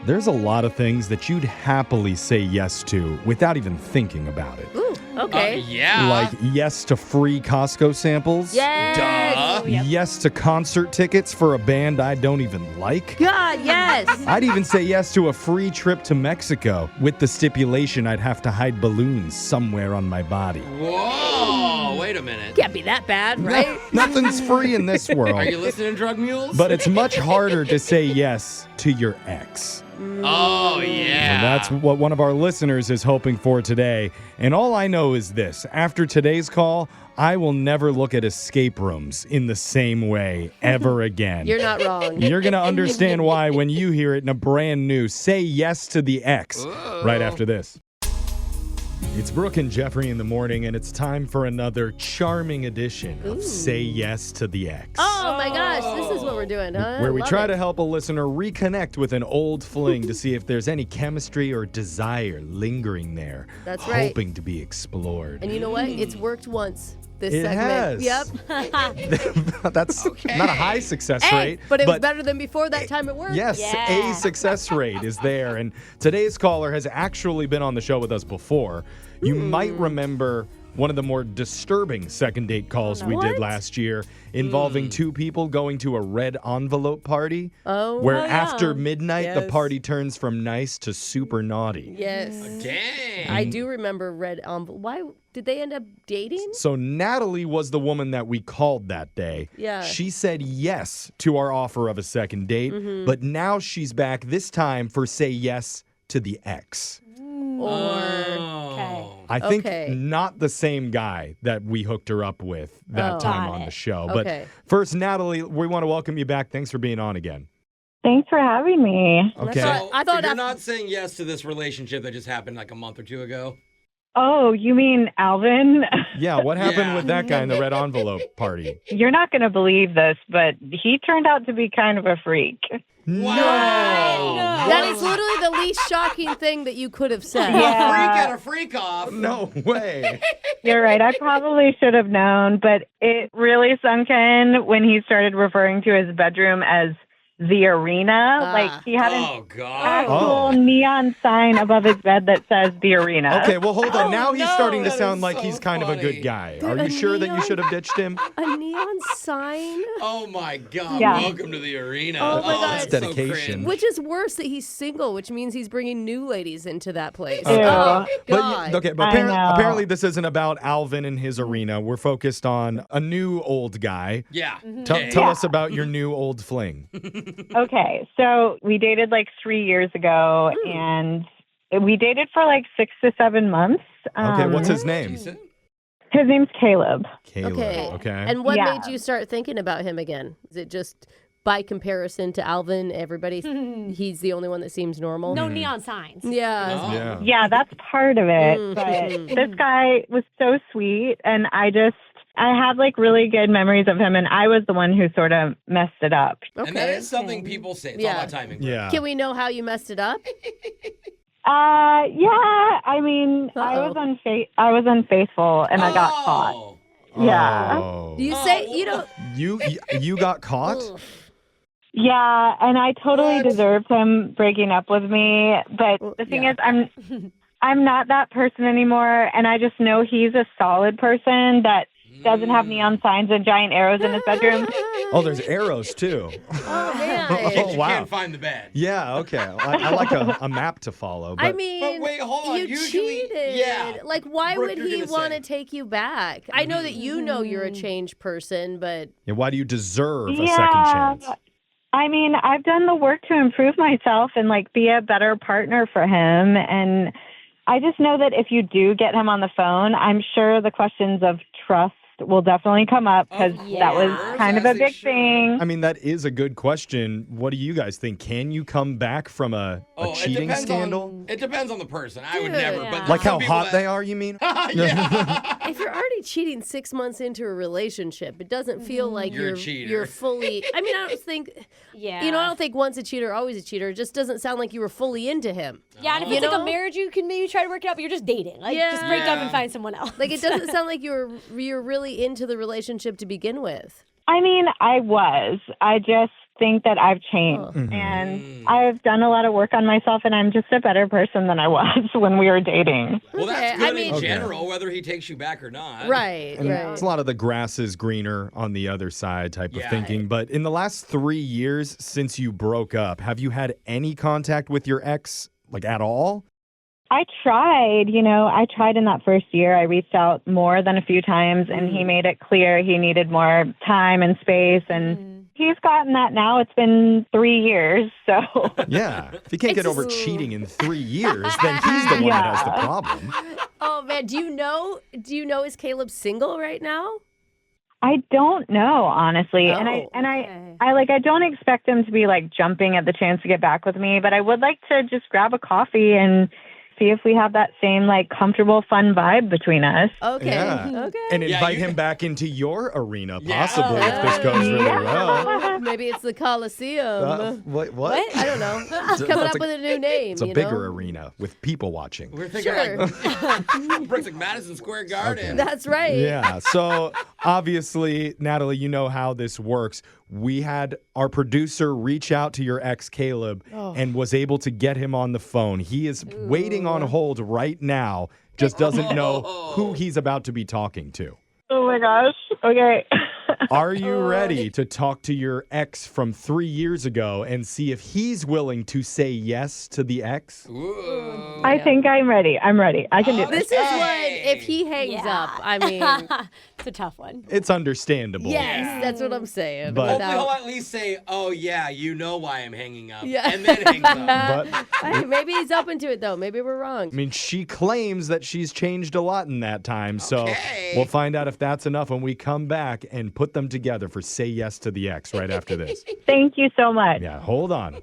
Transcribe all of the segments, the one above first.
There's a lot of things that you'd happily say yes to without even thinking about it. Ooh, okay. Yeah. Like yes to free Costco samples. Yes. Duh. Yes to concert tickets for a band I don't even like. God, yes. I'd even say yes to a free trip to Mexico with the stipulation I'd have to hide balloons somewhere on my body. Whoa, wait a minute. Can't be that bad, right? Nothing's free in this world. Are you listening to Drug Mules? But it's much harder to say yes to your ex. Oh, yeah. And that's what one of our listeners is hoping for today. And all I know is this. After today's call, I will never look at escape rooms in the same way ever again. You're not wrong. You're going to understand why when you hear it in a brand new Say Yes to the Ex right after this. It's Brooke and Jeffrey in the morning, and it's time for another charming edition of Say Yes to the Ex. Oh my gosh, this is what we're doing, huh? Where we Love try it. to help a listener reconnect with an old fling to see if there's any chemistry or desire lingering there. That's right. Hoping to be explored. And you know what? It's worked once. This It segment. has. Yep. That's Okay. not a high success Hey, rate. but it was better than before that time it worked. Yes, Yeah. a success rate is there. And today's caller has actually been on the show with us before. You might remember one of the more disturbing second date calls we did What? last year involving two people going to a red envelope party. Oh, where yeah. after midnight, the Yes. party turns from nice to super naughty. yes. Dang. I do remember red envelope. Why did they end up dating? So Natalie was the woman that we called that day. Yeah. She said yes to our offer of a second date, but now she's back this time for say yes to the ex. Or Okay. I think Okay. not the same guy that we hooked her up with that Oh. time Got on it. the show. Okay. But first, Natalie, we want to welcome you back. Thanks for being on again. Thanks for having me. Okay. So I thought you're af- not saying yes to this relationship that just happened like a month or two ago? Oh, you mean Alvin? Yeah, what happened Yeah. with that guy in the red envelope party? You're not going to believe this, but he turned out to be kind of a freak. Wow. that is literally the least shocking thing that you could have said. A Yeah. freak at a freak off. No way. You're right. I probably should have known, but it really sunk in when he started referring to his bedroom as the arena. Ah. Like he had an Oh, God. actual neon sign above his bed that says the arena. Okay, well, hold on. Oh, now he's no. starting to That sound is like so he's kind of a good funny. guy. Dude, Are you a sure that you neon- should have ditched him? A neon sign? Oh, my God. Yeah. Welcome to the arena. Oh, my God. that's It's dedication. So cringe. Which is worse that he's single, which means he's bringing new ladies into that place. Ew. Oh, But God. okay, but I know. apparently this isn't about Alvin and his arena. We're focused on a new old guy. Yeah. Tell Okay. us about your new old fling. Okay, so we dated like 3 years ago, and we dated for like 6 to 7 months. Okay, what's his name? Decent. His name's Caleb. Caleb. Okay. Okay. And what Yeah. made you start thinking about him again? Is it just by comparison to Alvin, everybody, he's the only one that seems normal? No neon signs. Yeah. Oh. Yeah. Yeah, that's part of it. Mhm. But this guy was so sweet, and I have like really good memories of him, and I was the one who sort of messed it up. Okay. And that is something people say. It's all Yeah. about timing. Yeah. Can we know how you messed it up? Yeah, I mean, Uh-oh. I was unfaithful, and I got caught. Oh. Yeah. Oh. You Oh, say you don't. You got caught? Ugh. Yeah, and I totally What? deserved him breaking up with me. But the thing yeah. is, I'm not that person anymore, and I just know he's a solid person that doesn't have neon signs and giant arrows in his bedroom. Oh, there's arrows too. Oh man. Oh, You wow. can't find the bed. Yeah, okay. I like a map to follow. But I mean, But wait, hold on. you Usually- cheated. yeah. Like, why Brooke, would you're he gonna want to say. take you back? I know that you know you're a changed person, but yeah, why do you deserve a Yeah. second chance? I mean, I've done the work to improve myself and like be a better partner for him. And I just know that if you do get him on the phone, I'm sure the questions of trust will definitely come up because that was kind of a big thing. I mean, that is a good question. What do you guys think? Can you come back from a Oh, cheating scandal? It depends on the person. I would Dude. never. Yeah. But Like some how people hot that- they are, you mean? Yeah. if you're already cheating 6 months into a relationship, it doesn't feel like You're a cheater. you're fully. I mean, I don't think. Yeah. You know, I don't think once a cheater, always a cheater. It just doesn't sound like you were fully into him. Yeah, and if You it's like know? a marriage, you can maybe try to work it out, but you're just dating. Like, just break up Yeah. and find someone else. Like, it doesn't sound like you're really into the relationship to begin with. I mean, I was. I just think that I've changed. And I've done a lot of work on myself, and I'm just a better person than I was when we were dating. Well, that's Okay, good I mean- in general, whether he takes you back or not. Right, And right. it's a lot of the grass is greener on the other side type of Yeah. thinking. But in the last 3 years since you broke up, have you had any contact with your ex, like at all? I tried in that first year. I reached out more than a few times, and he made it clear he needed more time and space, and he's gotten that now. It's been 3 years, so. Yeah. If you can't get over cheating in 3 years, then he's the one that has the problem. Oh man, do you know is Caleb single right now? I don't know, honestly. Oh, I don't expect him to be like jumping at the chance to get back with me, but I would like to just grab a coffee and see if we have that same like comfortable, fun vibe between us. Okay. Yeah. Okay. And invite him back into your arena, possibly, if this goes really well. Maybe it's the Coliseum. What? I don't know. It's coming That's up with a new name. It's a bigger arena with people watching. We're thinking like Brooks, like Madison Square Garden. That's right. Yeah. So obviously, Natalie, you know how this works. We had our producer reach out to your ex, Caleb, and was able to get him on the phone. He is waiting on hold right now, just doesn't know who he's about to be talking to. Oh my gosh. Okay. Are you ready to talk to your ex from 3 years ago and see if he's willing to say yes to the ex? Ooh. I think I'm ready. I'm ready. I can do This this. is one, if he hangs up, I mean, It's a tough one. It's understandable. yes, that's what I'm saying. But- Hopefully Without- he'll at least say, oh, yeah, you know why I'm hanging up. Yeah. And then hangs up. But Hey, maybe he's open to it, though. Maybe we're wrong. I mean, she claims that she's changed a lot in that time. So Okay. we'll find out if that's enough when we come back and put them together for Say Yes to the Ex right after this. Thank you so much. Yeah, hold on.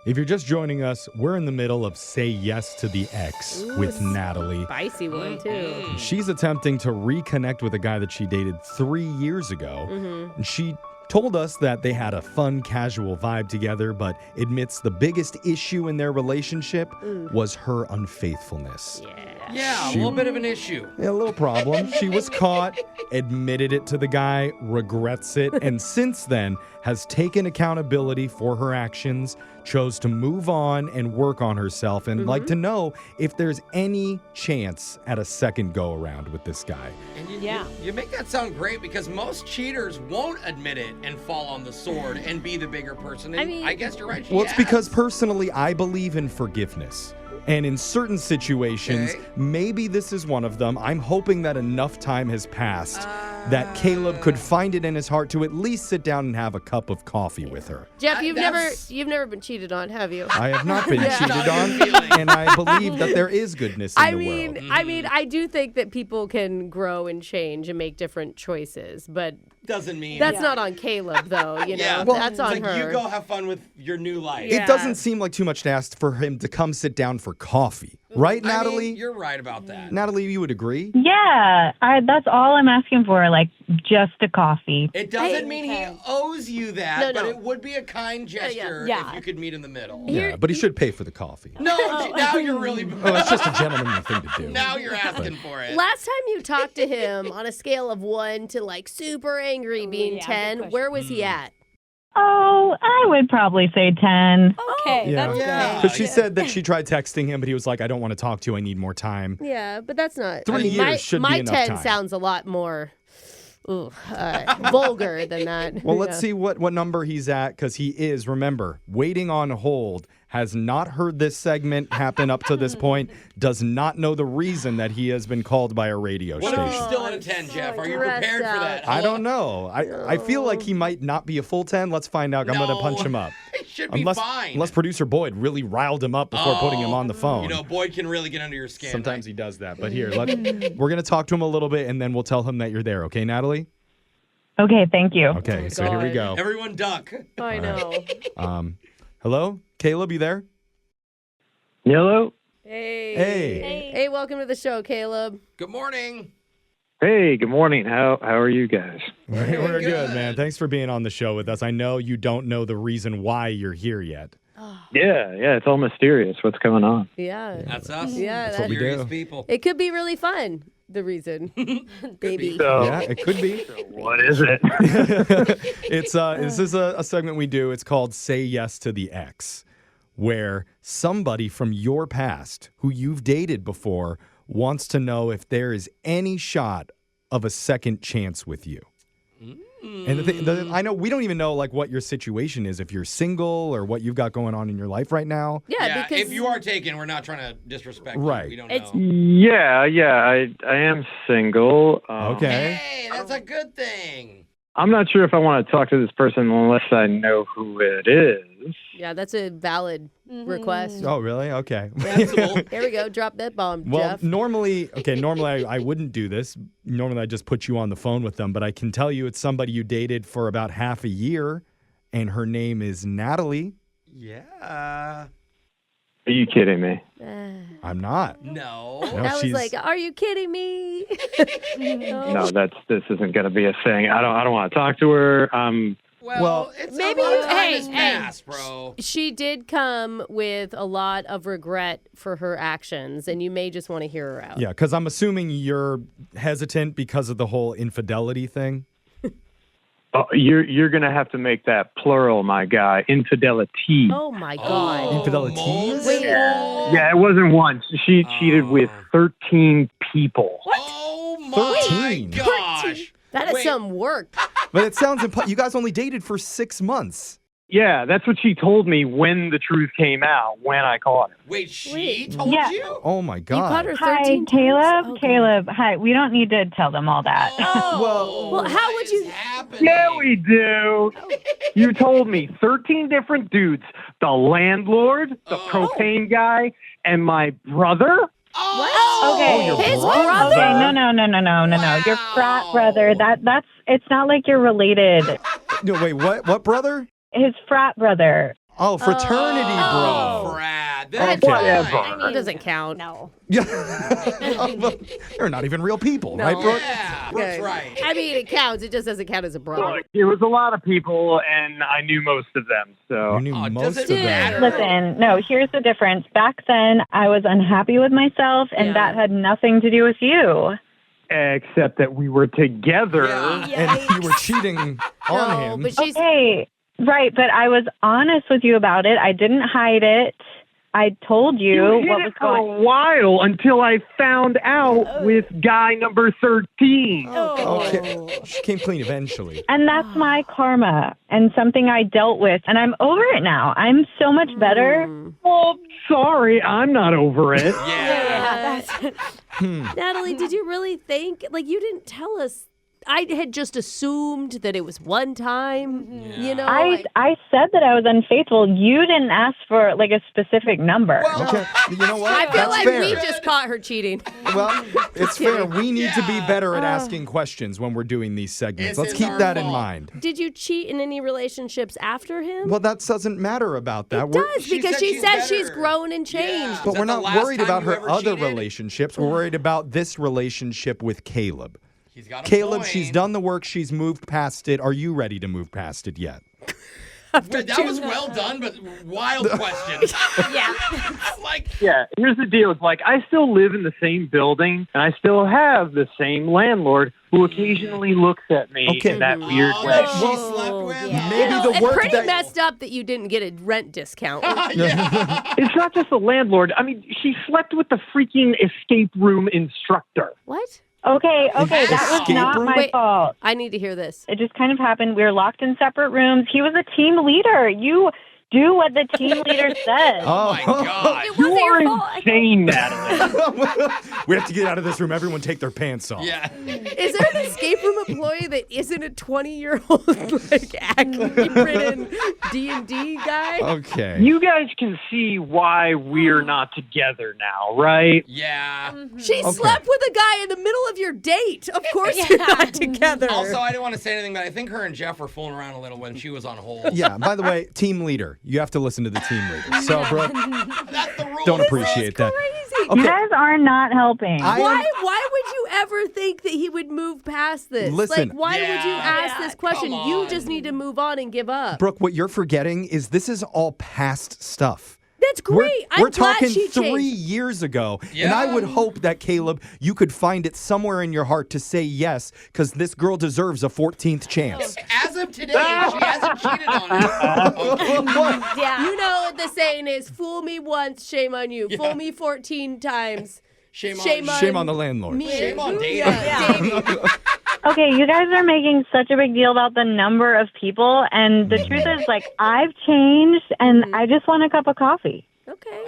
If you're just joining us, we're in the middle of Say Yes to the Ex with Natalie. Spicy one, too. She's attempting to reconnect with a guy that she dated 3 years ago. And she told us that they had a fun, casual vibe together, but admits the biggest issue in their relationship was her unfaithfulness. Yeah, a She- little bit of an issue. A little problem. She was caught, admitted it to the guy, regrets it, and since then has taken accountability for her actions, chose to move on and work on herself, and like to know if there's any chance at a second go around with this guy. And Yeah. you make that sound great because most cheaters won't admit it and fall on the sword and be the bigger person. And I mean- I guess you're right. she Well, it's has. because personally, I believe in forgiveness. And in certain situations, Okay. maybe this is one of them. I'm hoping that enough time has passed that Caleb could find it in his heart to at least sit down and have a cup of coffee with her. Jeff, you've that's- never been cheated on, have you? I have not been cheated Not your on, feeling. and I believe that there is goodness in I the mean, world. I do think that people can grow and change and make different choices, but doesn't mean that's not on Caleb, though. You know, Yeah, that's it's on like her. you go have fun with your new life. Yeah. It doesn't seem like too much to ask for him to come sit down for coffee. Right, I mean, Natalie? you're right about that. Natalie, you would agree? Yeah, that's all I'm asking for, like just a coffee. It doesn't Hey, mean okay. he owes you that, No, but no. it would be a kind gesture Yeah. if you could meet in the middle. Yeah, but he should pay for the coffee. No, now you're really. Oh, it's just a gentlemanly thing to do. Now you're asking for it. Last time you talked to him on a scale of 1 to like super angry being yeah, good 10, question. where was he at? Oh, I would probably say 10. Okay, Yeah. that's Yeah. great. Because she said that she tried texting him, but he was like, I don't want to talk to you. I need more time. Yeah, but that's not. 3 years my, should my be enough 10 time. sounds a lot more vulgar than that. Well, let's Yeah. see what number he's at, because he is, remember, waiting on hold, has not heard this segment happen up to this point, does not know the reason that he has been called by a radio What if station. he's still at a I'm 10, so Jeff? Are you stressed prepared for out. that? I don't know. I feel like he might not be a full 10. Let's find out. I'm going to punch him up. It should be fine. Unless producer Boyd really riled him up before putting him on the phone. You know, Boyd can really get under your skin. Sometimes he does that. But here, we're going to talk to him a little bit, and then we'll tell him that you're there. Okay, Natalie? Okay, thank you. Okay, so here we go. Everyone duck. I know. Hello? Caleb, you there? Hello. Hey. Hey. Hey, welcome to the show, Caleb. Good morning. Hey, good morning. How are you guys? We're good, good. man. Thanks for being on the show with us. I know you don't know the reason why you're here yet. Yeah, it's all mysterious. What's going on? Yeah. That's us. Yeah, That's what we Curious do. people. It could be really fun. the reason. Baby. So, Yeah, it could be. what is it? This is a segment we do. It's called Say Yes to the Ex, where somebody from your past who you've dated before wants to know if there is any shot of a second chance with you. And I know we don't even know like what your situation is, if you're single or what you've got going on in your life right now. Yeah, because if you are taken, we're not trying to disrespect Right. you. We don't It's- know. Yeah, I am single. Okay. Hey, that's a good thing. I'm not sure if I want to talk to this person unless I know who it is. yeah, that's a valid request. Oh, really? Okay. Sensible. There we go. Drop that bomb, Well, Jeff. normally I wouldn't do this. Normally I just put you on the phone with them, but I can tell you it's somebody you dated for about half a year, and her name is Natalie. Yeah. Are you kidding me? I'm not. No. No, I was she's- like, are you kidding me? No, this isn't going to be a thing. I don't want to talk to her. Well, it's maybe a lot of you- time hey, has hey. passed, bro. She did come with a lot of regret for her actions, and you may just want to hear her out. Yeah, because I'm assuming you're hesitant because of the whole infidelity thing. You're going to have to make that plural, my guy. Infidelity. Oh my God. Infidelity? Wait. Yeah, it wasn't once. She cheated with 13 people. Oh my 13. gosh. That is Wait. some work. But it sounds you guys only dated for 6 months. Yeah, that's what she told me when the truth came out, when I caught her. Wait, she Wait. told Yeah. you? Oh my You caught God. her Hi, 13 Caleb. times? Oh, God. Caleb, hi. We don't need to tell them all that. Well, how what would is you- happening? Yeah, we do. You told me 13 different dudes. The landlord, the propane guy, and my brother. Oh, Okay. your His brother? brother? Okay, no. Your frat brother. That's. It's not like you're related. No, wait, what brother? His frat brother. Oh, fraternity, Oh. bro. Brad. Okay. That's Whatever. fine. That doesn't count. No. They're not even real people, No. right, Brooke? Yeah, Brooke's Okay. right. I mean, it counts. It just doesn't count as a brother. Look, it was a lot of people, and I knew most of them. So You knew Oh, most does of it them. matter? Listen, no. Here's the difference. Back then, I was unhappy with myself, and Yeah. that had nothing to do with you. except that we were together. Yeah. And you were cheating on No, him. but she's Okay, right. But I was honest with you about it. I didn't hide it. I told you You hid what it was for going. a while until I found out with guy number 13. Okay. She came clean eventually. And that's my karma and something I dealt with. And I'm over it now. I'm so much better. Well, sorry, I'm not over it. Yeah. Natalie, did you really think? Like, you didn't tell us. I had just assumed that it was one time. You know, I said that I was unfaithful. You didn't ask for like a specific number. Okay. You know what? I feel That's like fair. we just caught her cheating. Well, it's fair. We need to be Yeah. better at asking questions when we're doing these segments. This Let's is keep our that in fault. mind. Did you cheat in any relationships after him? Well, that doesn't matter about that. it does She because said she she's says she's better. grown and Yeah. changed. Is But that we're the not last worried time about you her ever other cheated? relationships. We're worried about this relationship with Caleb. He's got a Caleb, point. she's done the work. She's moved past it. Are you ready to move past it yet? Wait, that was well done, but wild question. Yeah. Like, Yeah, here's the deal. It's like I still live in the same building, and I still have the same landlord who occasionally looks at me Okay. in that weird oh, way. that she slept with? Yeah. Maybe the it's work pretty that- messed up that you didn't get a rent discount. Yeah. It's not just the landlord. I mean, she slept with the freaking escape room instructor. What? Okay, that was Escape not room? my Wait. fault. I need to hear this. It just kind of happened. We were locked in separate rooms. He was a team leader. You do what the team leader says. Oh my God. It You wasn't your are fault. insane, Natalie. We have to get out of this room. Everyone take their pants off. Yeah. Is there an escape room employee that isn't a 20-year-old like acne-ridden D&D guy? Okay. You guys can see why we're not together now, right? Yeah. She slept with a guy in the middle of your date. Of course you're not together. Also, I didn't want to say anything, but I think her and Jeff were fooling around a little when she was on hold. Yeah, by the way, team leader. You have to listen to the team leader. So, Brooke, That's the rule. don't appreciate that. Crazy. You guys are not helping. Why would you ever think that he would move past this? Listen. Like, why would you Yeah. ask Yeah, this question? come You on. just need to move on and give up. Brooke, what you're forgetting is this is all past stuff. That's great. We're I'm glad talking she 3 changed. years ago. And I would hope that, Caleb, you could find it somewhere in your heart to say yes, because this girl deserves a 14th chance. As of today, she hasn't cheated on her. Okay. Yeah. You know what the saying is, fool me once, shame on you. Fool me 14 times. Shame Shame on the landlord. Me. Shame on Davey. Yeah, Davey. Okay, you guys are making such a big deal about the number of people, and the truth is, like, I've changed, and I just want a cup of coffee.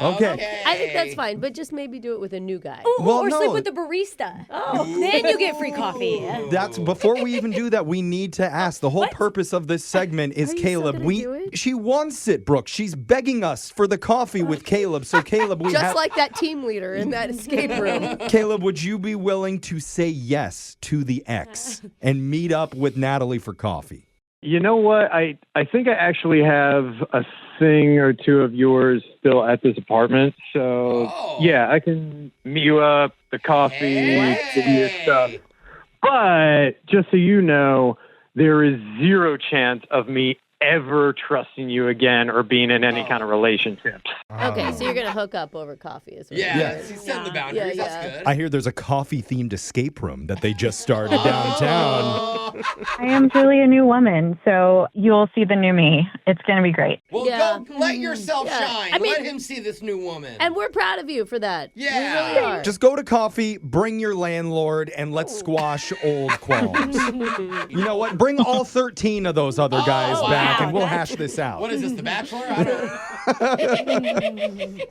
Okay. I think that's fine, but just maybe do it with a new guy. Well, or no. sleep with the barista. Oh. Then you get free coffee. That's before we even do that, we need to ask. The whole purpose of this segment is Are you still Caleb. gonna do it? She wants it, Brooke. She's begging us for the coffee with Caleb. So Caleb, Just like that team leader in that escape room. Caleb, would you be willing to say yes to the ex and meet up with Natalie for coffee? You know what? I think I actually have a thing or two of yours still at this apartment. So, yeah, I can meet you up, the coffee, give you your stuff. But just so you know, there is zero chance of me ever trusting you again or being in any kind of relationship. Okay, so you're going to hook up over coffee as well. She's setting the boundaries. Yeah, That's good. I hear there's a coffee-themed escape room that they just started downtown. I am truly a new woman, so you'll see the new me. It's going to be great. Well, go let yourself shine. I mean- let him see this new woman. And we're proud of you for that. Yeah. We really are. Just go to coffee, bring your landlord, and let's squash old qualms. You know what? Bring all 13 of those other guys back, and we'll hash this out. What is this, The Bachelor? I don't know.